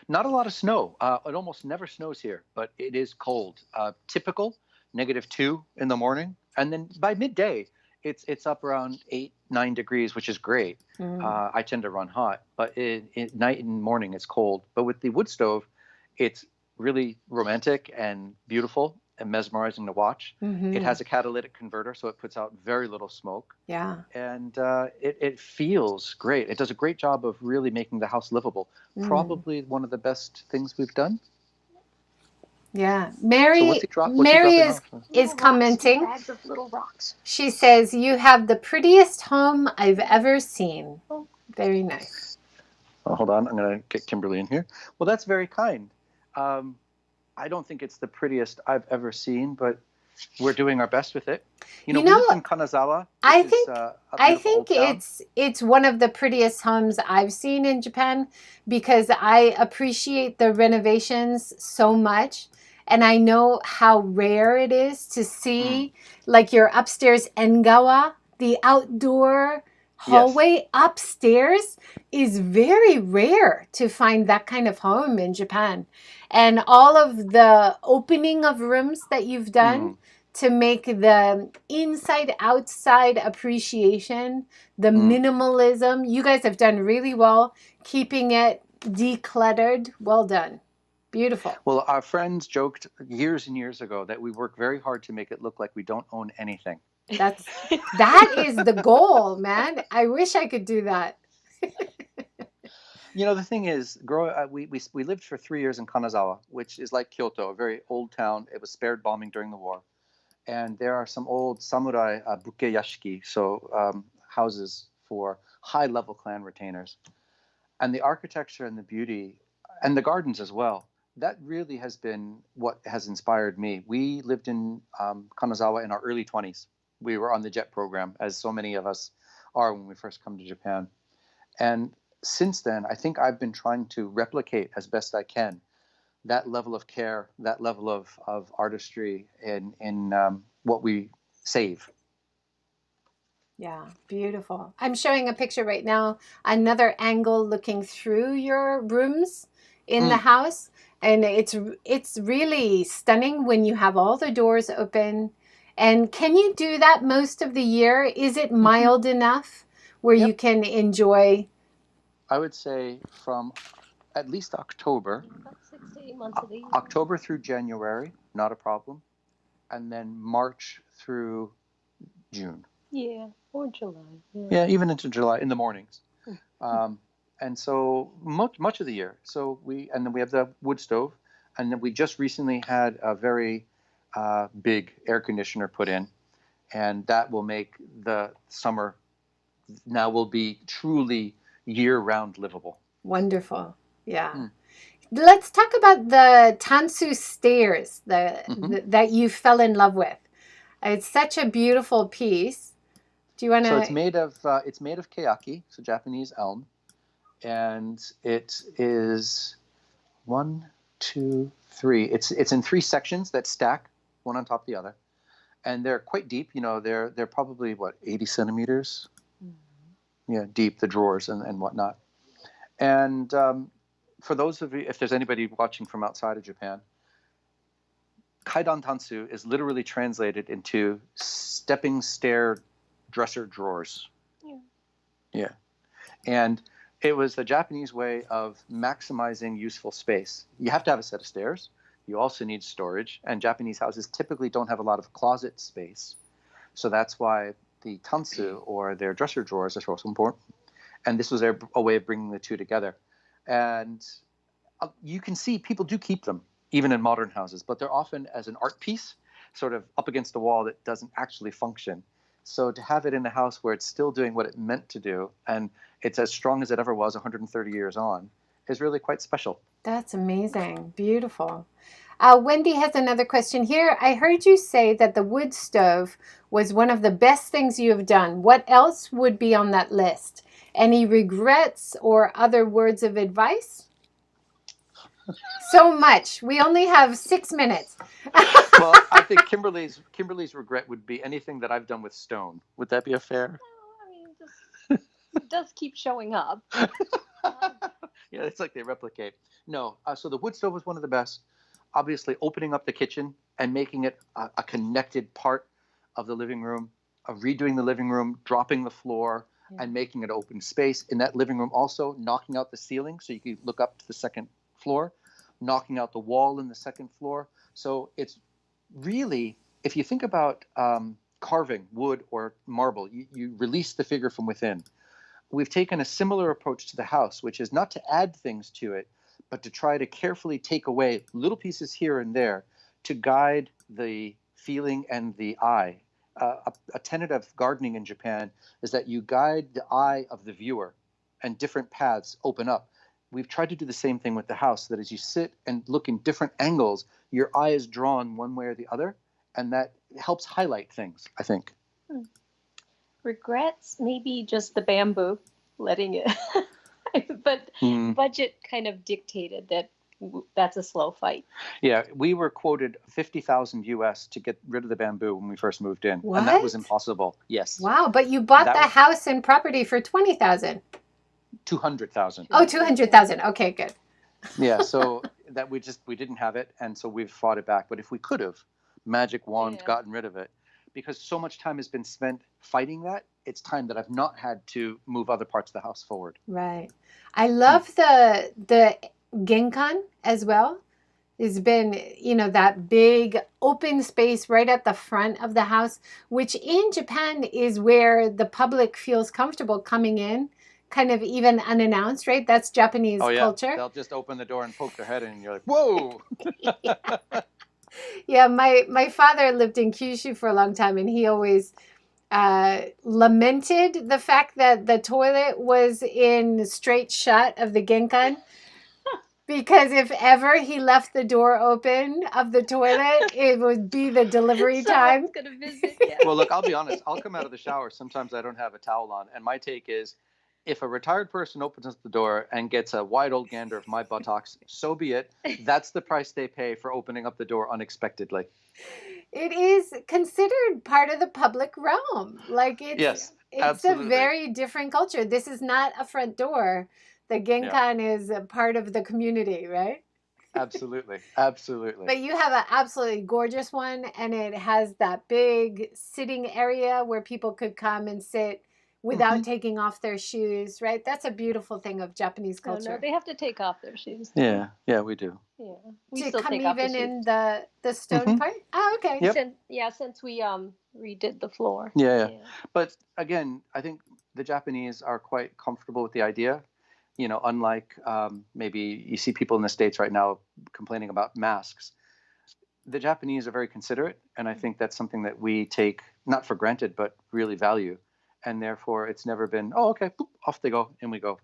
Not a lot of snow. It almost never snows here, but it is cold. Typical -2 in the morning, and then by midday, it's up around 8-9 degrees, which is great. I tend to run hot, but at night and morning it's cold. But with the wood stove, it's really romantic and beautiful and mesmerizing to watch. It has a catalytic converter, so it puts out very little smoke. Yeah. And it feels great. It does a great job of really making the house livable. Probably one of the best things we've done. Yeah. Mary is commenting. Bags of little rocks. She says, "You have the prettiest home I've ever seen." Very nice. Oh, hold on. I'm going to get Kimberly in here. Well, that's very kind. I don't think it's the prettiest I've ever seen, but we're doing our best with it. We live in Kanazawa. I think it's one of the prettiest homes I've seen in Japan, because I appreciate the renovations so much. And I know how rare it is to see, like your upstairs engawa, the outdoor hallway upstairs is very rare to find that kind of home in Japan. And all of the opening of rooms that you've done to make the inside-outside appreciation, the minimalism, you guys have done really well keeping it decluttered. Well done. Beautiful. Well, our friends joked years and years ago that we work very hard to make it look like we don't own anything. That is the goal, man. I wish I could do that. The thing is, we lived for 3 years in Kanazawa, which is like Kyoto, a very old town. It was spared bombing during the war. And there are some old samurai buke yashiki, so houses for high-level clan retainers. And the architecture and the beauty, and the gardens as well, that really has been what has inspired me. We lived in Kanazawa in our early 20s. We were on the JET program, as so many of us are when we first come to Japan. And since then, I think I've been trying to replicate as best I can that level of care, that level of artistry in what we save. Yeah, beautiful. I'm showing a picture right now, another angle looking through your rooms in the house. And it's really stunning when you have all the doors open. And can you do that most of the year? Is it mild enough where you can enjoy? I would say from at least October. About 6 to 8 months of the year. October through January, not a problem. And then March through June. Yeah, or July. Yeah, even into July in the mornings. And so much of the year. So then we have the wood stove, and then we just recently had a very big air conditioner put in, and that will make the summer now will be truly year-round livable. Wonderful. Yeah. Let's talk about the Tansu Stairs that you fell in love with. It's such a beautiful piece. Do you want to? So it's made of keaki, so Japanese elm, and it is 1, 2, 3. It's in 3 sections that stack one on top of the other, and they're quite deep. You know, they're probably 80 centimeters, deep, the drawers and whatnot. And for those of you, if there's anybody watching from outside of Japan, kaidan tansu is literally translated into stepping stair dresser drawers. Yeah. And it was the Japanese way of maximizing useful space. You have to have a set of stairs. You also need storage. And Japanese houses typically don't have a lot of closet space. So that's why the tansu, or their dresser drawers, are so important. And this was a way of bringing the two together. And you can see people do keep them, even in modern houses, but they're often as an art piece, sort of up against a wall that doesn't actually function. So to have it in a house where it's still doing what it meant to do, and it's as strong as it ever was 130 years on, is really quite special. That's amazing. Beautiful. Wendy has another question here. I heard you say that the wood stove was one of the best things you have done. What else would be on that list? Any regrets or other words of advice? So much. We only have 6 minutes. Well, I think Kimberly's regret would be anything that I've done with stone. Would that be a fair? I mean, it does keep showing up. Yeah, it's like they replicate. No, so the wood stove was one of the best. Obviously, opening up the kitchen and making it a connected part of the living room, of redoing the living room, dropping the floor, and making it open space. In that living room also, knocking out the ceiling so you could look up to the second floor, knocking out the wall in the second floor. So it's really, if you think about carving wood or marble, you release the figure from within. We've taken a similar approach to the house, which is not to add things to it, but to try to carefully take away little pieces here and there to guide the feeling and the eye. A tenet of gardening in Japan is that you guide the eye of the viewer, and different paths open up. We've tried to do the same thing with the house, that as you sit and look in different angles, your eye is drawn one way or the other, and that helps highlight things, I think. Regrets, maybe just the bamboo, letting it. But budget kind of dictated that that's a slow fight. Yeah, we were quoted $50,000 US to get rid of the bamboo when we first moved in. What? And that was impossible. Yes. Wow, but you bought the house and property for $20,000. $200,000. Oh, $200,000. Okay, good. Yeah, so that we didn't have it, and so we've fought it back. But if we could have, magic wand, gotten rid of it, because so much time has been spent fighting that, it's time that I've not had to move other parts of the house forward. Right. I love the genkan as well. It's been, that big open space right at the front of the house, which in Japan is where the public feels comfortable coming in, kind of even unannounced, right? That's Japanese culture. They'll just open the door and poke their head in, and you're like, whoa! Yeah, my father lived in Kyushu for a long time, and he always lamented the fact that the toilet was in straight shot of the genkan. Because if ever he left the door open of the toilet, it would be the delivery time. Someone's gonna visit. Yeah. Well, look, I'll be honest. I'll come out of the shower. Sometimes I don't have a towel on. And my take is, if a retired person opens up the door and gets a wide old gander of my buttocks, so be it. That's the price they pay for opening up the door unexpectedly. It is considered part of the public realm. Like Yes, it's absolutely. a very different culture. This is not a front door. The genkan is a part of the community, right? Absolutely. Absolutely. But you have an absolutely gorgeous one, and it has that big sitting area where people could come and sit without taking off their shoes, right? That's a beautiful thing of Japanese Oh, culture. no, they have to take off their shoes. Yeah, we do. Yeah, we To still come take off the even shoes. in the stone part? Oh, okay. Yep. Since we redid the floor. Yeah. But again, I think the Japanese are quite comfortable with the idea. You know, unlike maybe you see people in the States right now complaining about masks. The Japanese are very considerate, and I think that's something that we take not for granted, but really value. And therefore, it's never been, oh, okay, boop, off they go, in we go.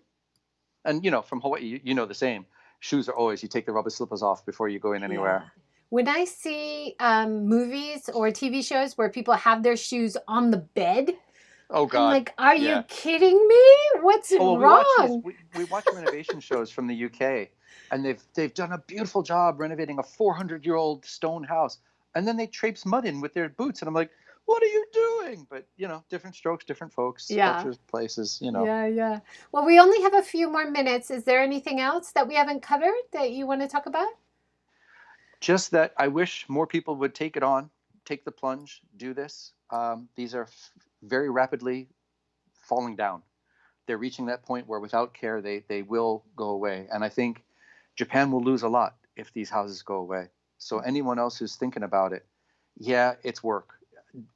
And, you know, from Hawaii, you know the same. Shoes are always, you take the rubber slippers off before you go in anywhere. Yeah. When I see movies or TV shows where people have their shoes on the bed, Oh, God. I'm like, are you kidding me? What's wrong? We watch renovation shows from the UK, and they've done a beautiful job renovating a 400-year-old stone house. And then they traipse mud in with their boots. And I'm like, what are you doing? But, you know, different strokes, different folks, cultures, places, you know. Yeah. Well, we only have a few more minutes. Is there anything else that we haven't covered that you want to talk about? Just that I wish more people would take it on, take the plunge, do this. These are very rapidly falling down. They're reaching that point where without care, they will go away. And I think Japan will lose a lot if these houses go away. So anyone else who's thinking about it, yeah, it's work.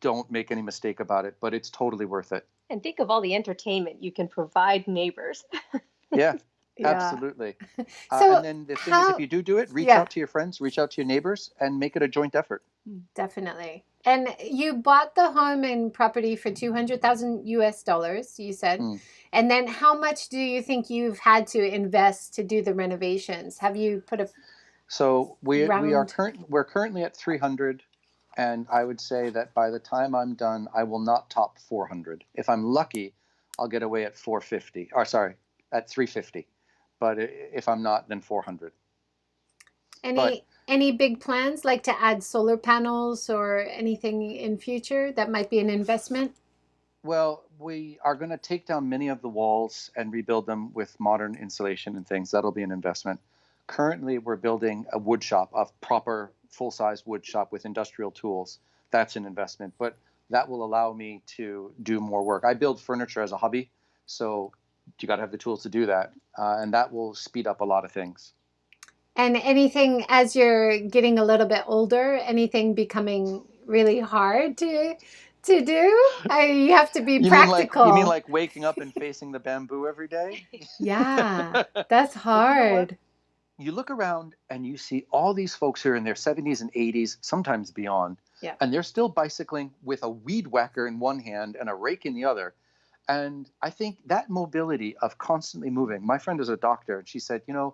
Don't make any mistake about it, but it's totally worth it. And think of all the entertainment you can provide neighbors. Yeah. Absolutely. So and then the thing is, if you do it, reach out to your friends, reach out to your neighbors, and make it a joint effort. Definitely. And you bought the home and property for $200,000 US, you said. And then how much do you think you've had to invest to do the renovations? Have you put a So we're currently at 300, and I would say that by the time I'm done, I will not top 400. If I'm lucky, I'll get away at 450. Or sorry, at 350. But if I'm not, then 400. Any big plans, like to add solar panels or anything in future that might be an investment? Well, we are going to take down many of the walls and rebuild them with modern insulation and things. That'll be an investment. Currently, we're building a wood shop, a proper full-size wood shop with industrial tools. That's an investment, but that will allow me to do more work. I build furniture as a hobby, so you got to have the tools to do that, and that will speed up a lot of things. And anything, as you're getting a little bit older, anything becoming really hard to do? You have to be practical. You mean like waking up and facing the bamboo every day? Yeah, that's hard. You look around and you see all these folks who are in their 70s and 80s, sometimes beyond, and they're still bicycling with a weed whacker in one hand and a rake in the other. And I think that mobility of constantly moving, my friend is a doctor, and she said, you know,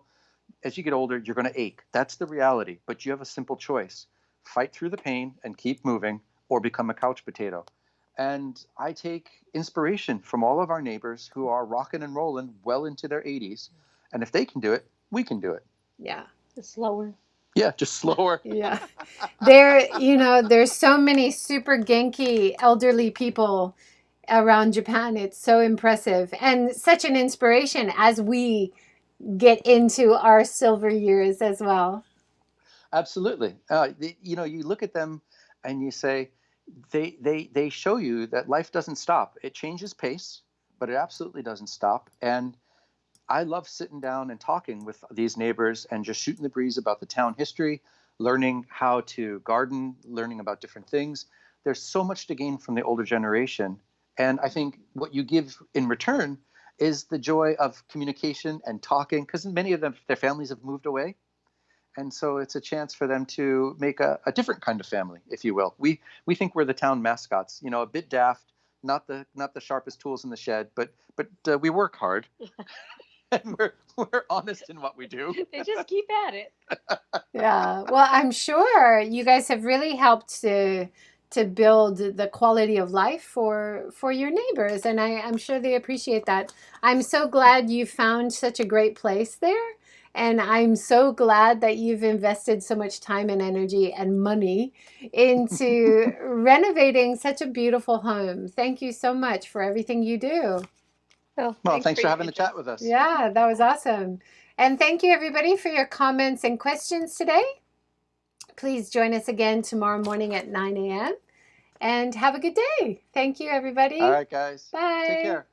as you get older, you're going to ache. That's the reality. But you have a simple choice. Fight through the pain and keep moving, or become a couch potato. And I take inspiration from all of our neighbors who are rocking and rolling well into their 80s. And if they can do it, we can do it. Yeah. Just slower. Yeah, just slower. Yeah. There's so many super genki elderly people around Japan. It's so impressive and such an inspiration as we get into our silver years as well. Absolutely. You look at them and you say, they show you that life doesn't stop. It changes pace, but it absolutely doesn't stop. And I love sitting down and talking with these neighbors and just shooting the breeze about the town history, learning how to garden, learning about different things. There's so much to gain from the older generation. And I think what you give in return is the joy of communication and talking, because many of them, their families have moved away. And so it's a chance for them to make a different kind of family, if you will. We think we're the town mascots, a bit daft, not the sharpest tools in the shed, but we work hard. and we're honest in what we do. They just keep at it. Yeah. Well, I'm sure you guys have really helped to build the quality of life for your neighbors, and I'm sure they appreciate that. I'm so glad you found such a great place there, and I'm so glad that you've invested so much time and energy and money into renovating such a beautiful home. Thank you so much for everything you do. Well, Thanks for having the chat with us. Yeah, that was awesome. And thank you everybody for your comments and questions today. Please join us again tomorrow morning at 9 a.m. and have a good day. Thank you, everybody. All right, guys. Bye. Take care.